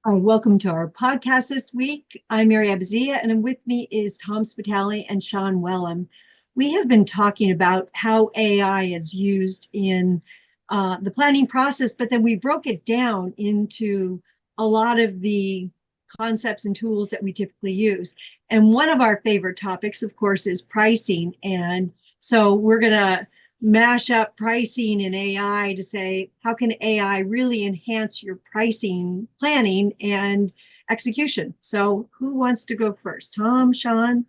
Welcome to our podcast this week. I'm Mary Abzia, and with me is Tom Spitali and Sean Wellham. We have been talking about how AI is used in the planning process, but then we broke it down into a lot of the concepts and tools that we typically use. And one of our favorite topics, of course, is pricing. And so we're going to mash up pricing and AI to say, how can AI really enhance your pricing, planning, and execution? So who wants to go first? Tom, Sean?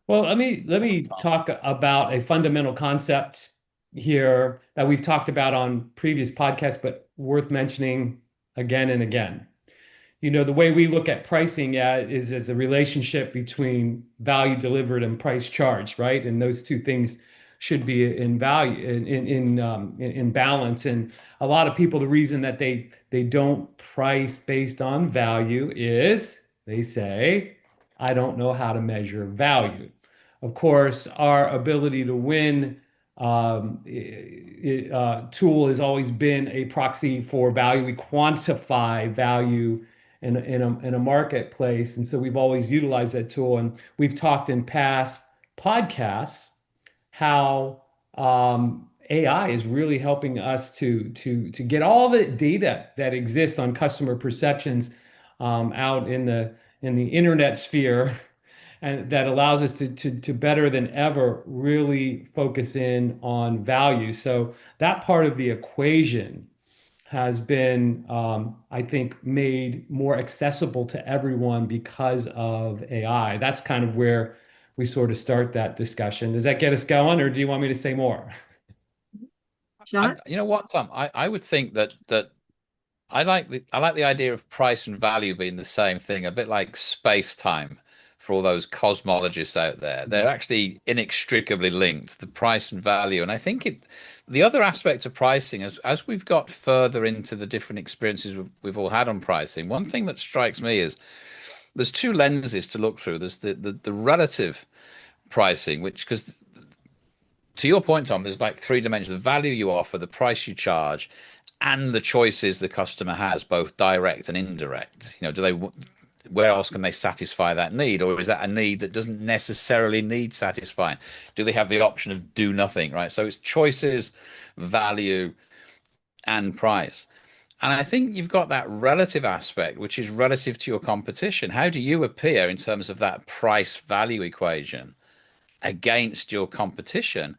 Well, let me talk about a fundamental concept here that we've talked about on previous podcasts, but worth mentioning again and again. The way we look at pricing, is as a relationship between value delivered and price charged, right? And those two things should be in value in balance. And a lot of people, the reason that they don't price based on value is they say, I don't know how to measure value. Of course, our ability to win tool has always been a proxy for value. We quantify value in a marketplace. And so we've always utilized that tool. And we've talked in past podcasts how AI is really helping us to get all the data that exists on customer perceptions out in the internet sphere, and that allows us to better than ever really focus in on value. So that part of the equation has been, I think, made more accessible to everyone because of AI. That's kind of where we sort of start that discussion. Does that get us going, or do you want me to say more? Sean? You know what, Tom? I would think that I like the idea of price and value being the same thing, a bit like space time for all those cosmologists out there. They're actually inextricably linked, the price and value. And I think the other aspect of pricing, as we've got further into the different experiences we've all had on pricing, one thing that strikes me is there's two lenses to look through. There's the relative pricing, which, because to your point, Tom, there's like three dimensions: the value you offer, the price you charge, and the choices the customer has, both direct and indirect. Do they, where else can they satisfy that need, or is that a need that doesn't necessarily need satisfying? Do they have the option of do nothing, right? So it's choices, value, and price. And I think you've got that relative aspect, which is relative to your competition. How do you appear in terms of that price value equation against your competition?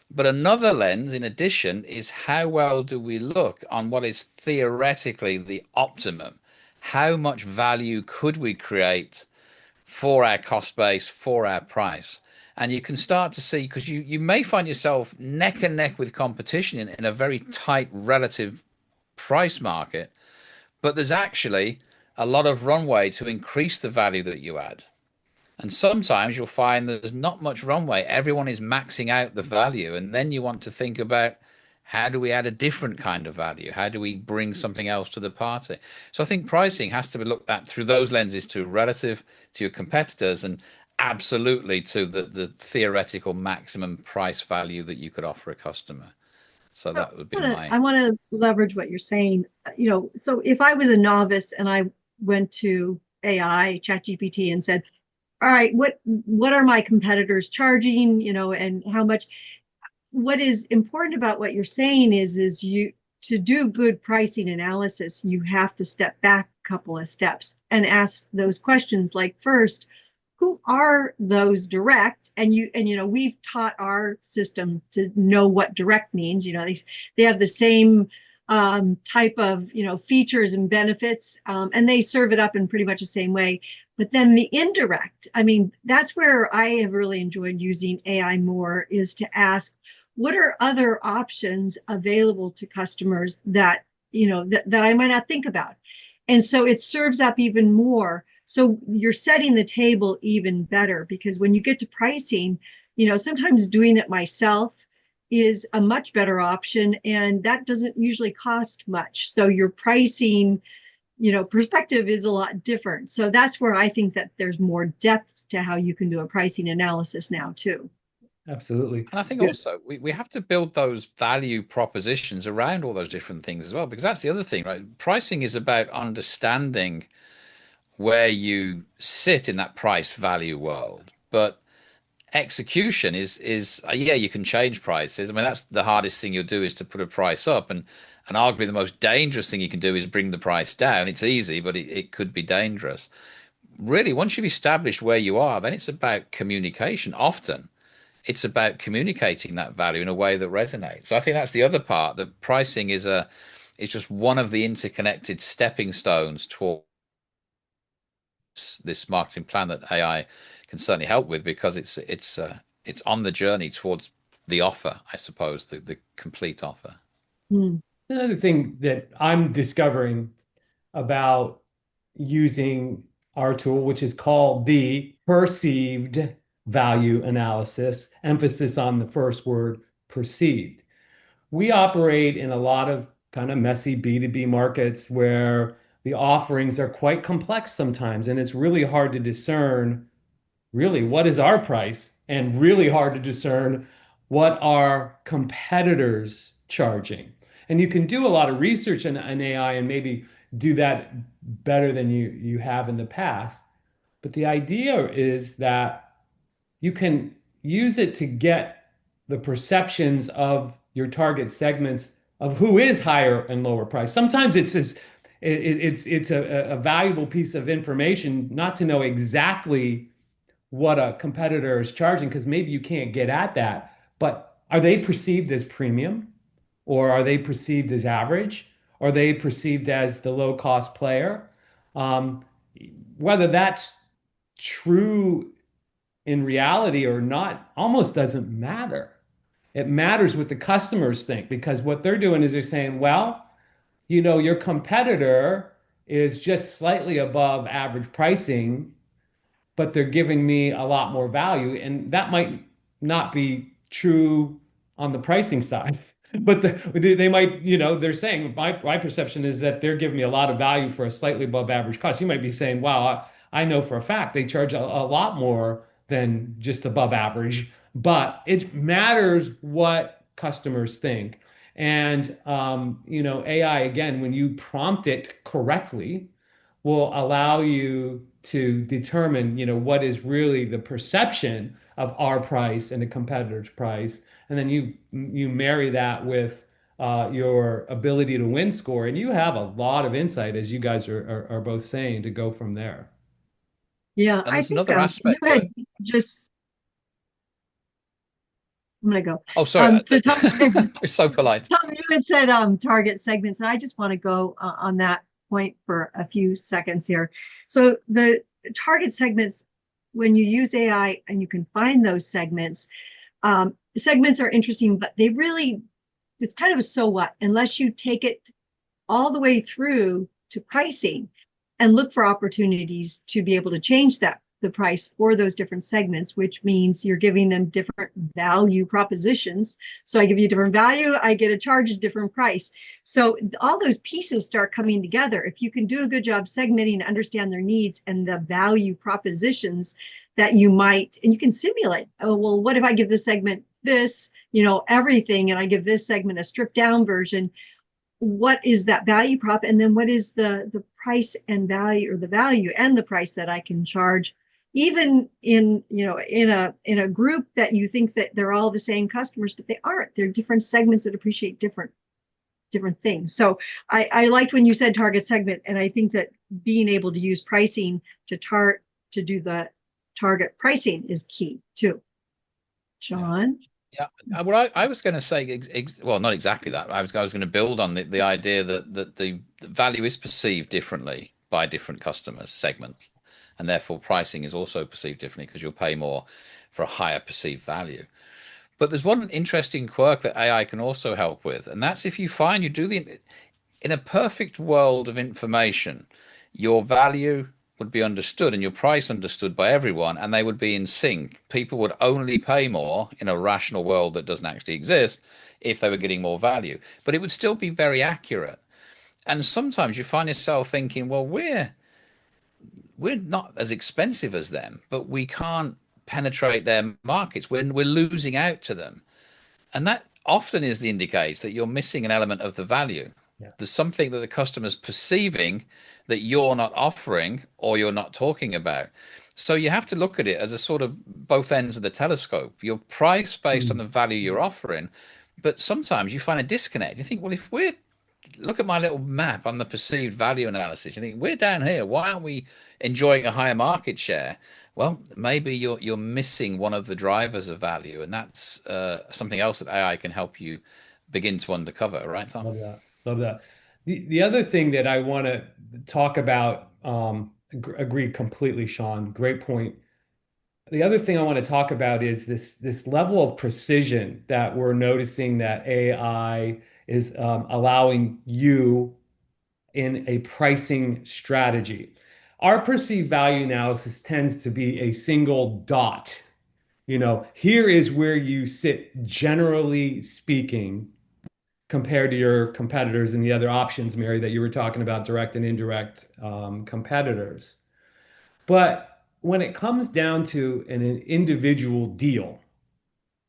But another lens, in addition, is how well do we look on what is theoretically the optimum? How much value could we create for our cost base, for our price? And you can start to see, because you may find yourself neck and neck with competition in a very tight relative price market, but there's actually a lot of runway to increase the value that you add. And sometimes you'll find there's not much runway. Everyone is maxing out the value. And then you want to think about, how do we add a different kind of value? How do we bring something else to the party? So I think pricing has to be looked at through those lenses, to relative to your competitors, and absolutely to the theoretical maximum price value that you could offer a customer. So So that would be my. I want to leverage what you're saying. So if I was a novice and I went to AI, ChatGPT, and said, all right, what are my competitors charging, and how much? What is important about what you're saying is you to do good pricing analysis, you have to step back a couple of steps and ask those questions. Like, first, who are those direct? And we've taught our system to know what direct means. They have the same type of features and benefits, and they serve it up in pretty much the same way. But then the indirect, I mean, that's where I have really enjoyed using AI more, is to ask, what are other options available to customers that I might not think about? And so it serves up even more. So you're setting the table even better, because when you get to pricing, sometimes doing it myself is a much better option, and that doesn't usually cost much. So your pricing, perspective is a lot different. So that's where I think that there's more depth to how you can do a pricing analysis now too. Absolutely. And I think Yeah. also we have to build those value propositions around all those different things as well, because that's the other thing, right? Pricing is about understanding where you sit in that price value world. But execution is yeah, you can change prices. I mean, that's the hardest thing you'll do is to put a price up, and arguably the most dangerous thing you can do is bring the price down. It's easy, but it could be dangerous. Really, once you've established where you are, then it's about communication. Often it's about communicating that value in a way that resonates. So I think that's the other part. That pricing is just one of the interconnected stepping stones towards this marketing plan that AI can certainly help with, because it's on the journey towards the offer, I suppose, the complete offer. Hmm. Another thing that I'm discovering about using our tool, which is called the perceived value analysis, emphasis on the first word, perceived. We operate in a lot of kind of messy B2B markets where the offerings are quite complex sometimes, and it's really hard to discern really what is our price and really hard to discern what are competitors charging. And you can do a lot of research in AI and maybe do that better than you have in the past. But the idea is that you can use it to get the perceptions of your target segments of who is higher and lower price. Sometimes it's a valuable piece of information not to know exactly what a competitor is charging because maybe you can't get at that. But are they perceived as premium, or are they perceived as average? Are they perceived as the low cost player? Um, Whether that's true in reality or not almost doesn't matter. It matters what the customers think, because what they're doing is they're saying, well, your competitor is just slightly above average pricing, but they're giving me a lot more value. And that might not be true on the pricing side, but they might, they're saying, my perception is that they're giving me a lot of value for a slightly above average cost. You might be saying, wow, I know for a fact they charge a lot more than just above average, but it matters what customers think. And, AI, again, when you prompt it correctly, will allow you to determine, what is really the perception of our price and the competitor's price, and then you marry that with your ability to win score, and you have a lot of insight, as you guys are both saying, to go from there. Yeah, And I there's think another you aspect had that, just I'm gonna go. oh, sorry, So Tom, you're so polite. Tom, you had said target segments, and I just want to go on that point for a few seconds here. So the target segments, when you use AI and you can find those segments are interesting, but it's kind of a so what, unless you take it all the way through to pricing and look for opportunities to be able to change the price for those different segments, which means you're giving them different value propositions. So I give you a different value, I get a charge a different price. So all those pieces start coming together. If you can do a good job segmenting, understand their needs and the value propositions that you might, and you can simulate, oh, well, what if I give this segment this, everything, and I give this segment a stripped down version? What is that value prop, and then what is the price and value, or the value and the price that I can charge, even in a group that you think that they're all the same customers, but they aren't. They're different segments that appreciate different things. So I liked when you said target segment, and I think that being able to use pricing to do the target pricing is key too. Yeah. Sean. Yeah, what I was going to say, well, not exactly that. I was going to build on the idea that the value is perceived differently by different customers segments, and therefore pricing is also perceived differently because you'll pay more for a higher perceived value. But there's one interesting quirk that AI can also help with, and that's if you find you do the in a perfect world of information, your value would be understood and your price understood by everyone, and they would be in sync. People would only pay more in a rational world that doesn't actually exist if they were getting more value, but it would still be very accurate. And sometimes you find yourself thinking, well, we're not as expensive as them, but we can't penetrate their markets, we're losing out to them. And that often is the indicator that you're missing an element of the value. Yeah. There's something that the customer's perceiving that you're not offering or you're not talking about. So you have to look at it as a sort of both ends of the telescope. Your price based on Mm. the value you're offering, but sometimes you find a disconnect. You think, well, if we're look at my little map on the perceived value analysis. You think we're down here. Why aren't we enjoying a higher market share? Well, maybe you're missing one of the drivers of value, and that's something else that AI can help you begin to uncover, right, Tom? Love that. Love that. The other thing that I want to talk about, agree completely, Sean. Great point. The other thing I want to talk about is this level of precision that we're noticing that AI is allowing you in a pricing strategy. Our perceived value analysis tends to be a single dot. Here is where you sit, generally speaking, compared to your competitors and the other options, Mary, that you were talking about, direct and indirect competitors. But when it comes down to an individual deal,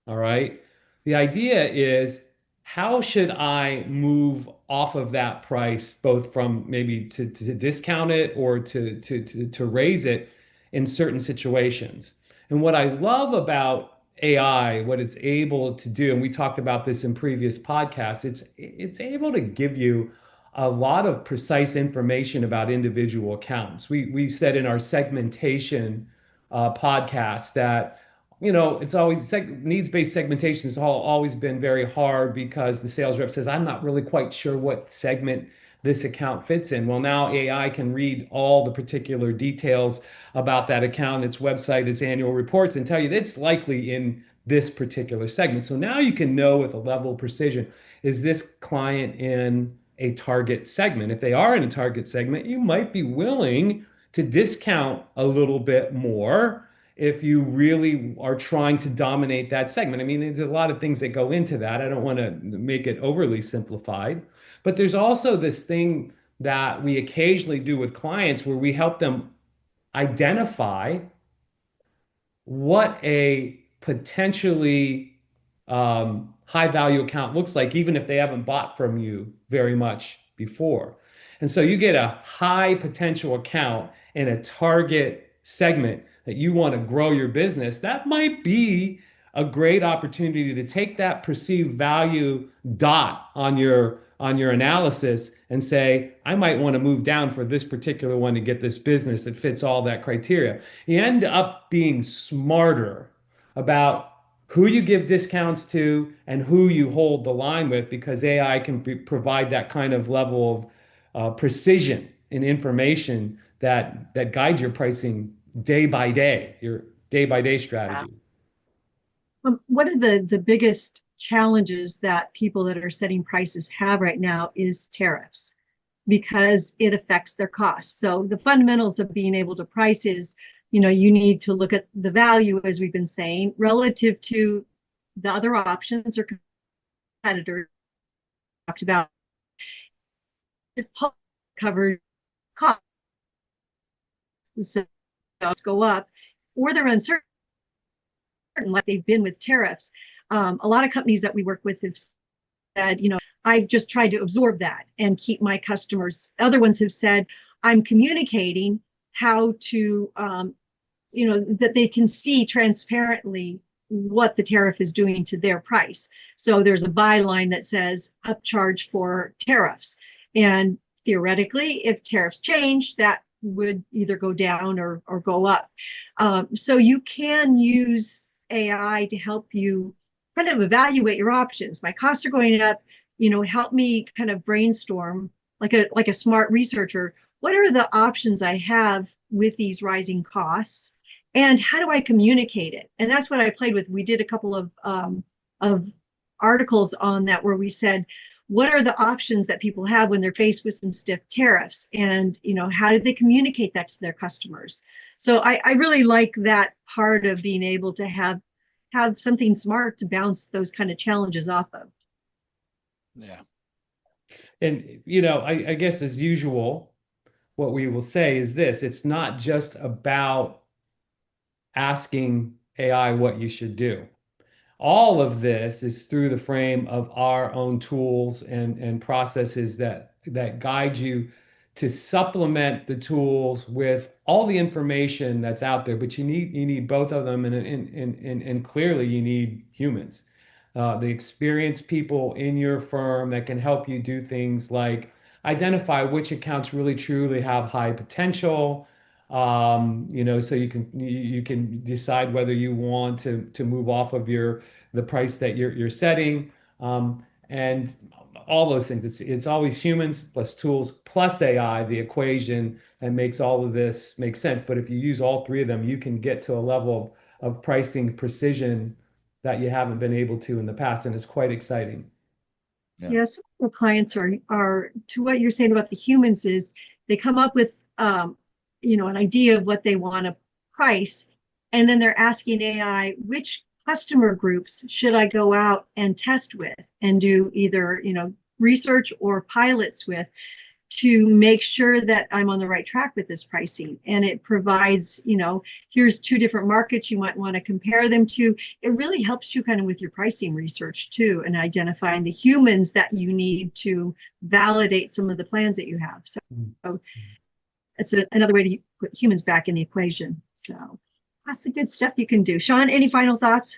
all right. The idea is how should I move off of that price, both from maybe to discount it or to raise it in certain situations. And what I love about AI, what it's able to do, and we talked about this in previous podcasts, it's able to give you a lot of precise information about individual accounts. We said in our segmentation podcast that it's always needs-based segmentation has always been very hard because the sales rep says, I'm not really quite sure what segment this account fits in. Well, now AI can read all the particular details about that account, its website, its annual reports, and tell you that it's likely in this particular segment. So now you can know with a level of precision, is this client in a target segment? If they are in a target segment, you might be willing to discount a little bit more if you really are trying to dominate that segment. I mean, there's a lot of things that go into that. I don't want to make it overly simplified, but there's also this thing that we occasionally do with clients where we help them identify what a potentially high value account looks like, even if they haven't bought from you very much before. And so you get a high potential account in a target segment that you want to grow your business. That might be a great opportunity to take that perceived value dot on your analysis and say, I might want to move down for this particular one to get this business that fits all that criteria. You end up being smarter about who you give discounts to and who you hold the line with because AI can provide that kind of level of precision and information that guides your pricing day by day, your day by day strategy. One of the biggest challenges that people that are setting prices have right now is tariffs because it affects their costs. So the fundamentals of being able to price is, you need to look at the value, as we've been saying, relative to the other options or competitors talked about. Covered costs go up, or they're uncertain, like they've been with tariffs. A lot of companies that we work with have said, I've just tried to absorb that and keep my customers. Other ones have said, I'm communicating how to, that they can see transparently what the tariff is doing to their price. So there's a byline that says upcharge for tariffs. And theoretically, if tariffs change, that would either go down or go up. So you can use AI to help you kind of evaluate your options. My costs are going up, help me kind of brainstorm like a smart researcher. What are the options I have with these rising costs? And how do I communicate it? And that's what I played with. We did a couple of articles on that where we said, what are the options that people have when they're faced with some stiff tariffs? And how do they communicate that to their customers? So I really like that part of being able to have something smart to bounce those kind of challenges off of. Yeah. And, I guess as usual, what we will say is this, it's not just about asking AI what you should do. All of this is through the frame of our own tools and processes that guide you to supplement the tools with all the information that's out there. But you need both of them, and clearly you need humans, the experienced people in your firm that can help you do things like identify which accounts really truly have high potential. So you can decide whether you want to move off of the price that you're setting, and all those things. It's always humans plus tools plus AI, the equation that makes all of this make sense. But if you use all three of them, you can get to a level of pricing precision that you haven't been able to in the past, and it's quite exciting. Yeah. Yes, the clients are to what you're saying about the humans is they come up with an idea of what they want to price, and then they're asking AI which customer groups should I go out and test with and do either research or pilots with to make sure that I'm on the right track with this pricing. And it provides, here's two different markets you might want to compare them to. It really helps you kind of with your pricing research too, and identifying the humans that you need to validate some of the plans that you have. So it's another way to put humans back in the equation. So lots of good stuff you can do. Sean, any final thoughts?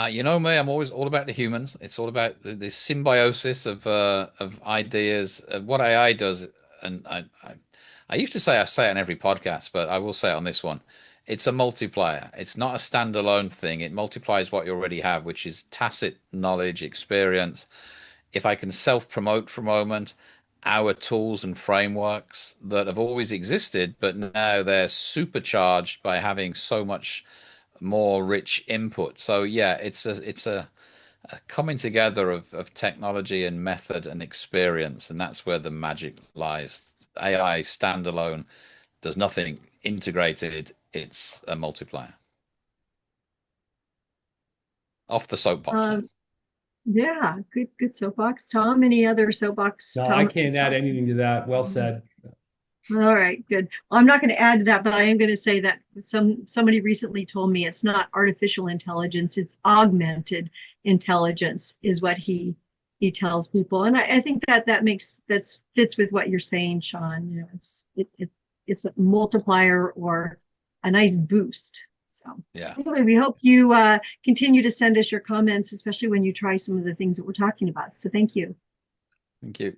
You know me, I'm always all about the humans. It's all about the symbiosis of ideas. What AI does, and I used to say I say it on every podcast, but I will say it on this one. It's a multiplier. It's not a standalone thing. It multiplies what you already have, which is tacit knowledge, experience. If I can self-promote for a moment, our tools and frameworks that have always existed, but now they're supercharged by having so much more rich input. So yeah, it's a coming together of technology and method and experience, and that's where the magic lies. AI standalone does nothing integrated. It's a multiplier. Off the soapbox now. Um, yeah, good soapbox. Tom, any other soapbox? No, I Tom? can't add anything to that. Well said. All right, good. Well, I'm not going to add to that, but I am going to say that somebody recently told me it's not artificial intelligence, it's augmented intelligence is what he tells people. And I think that fits with what you're saying, Sean. It's a multiplier or a nice boost. So Yeah. anyway, we hope you continue to send us your comments, especially when you try some of the things that we're talking about. So thank you. Thank you.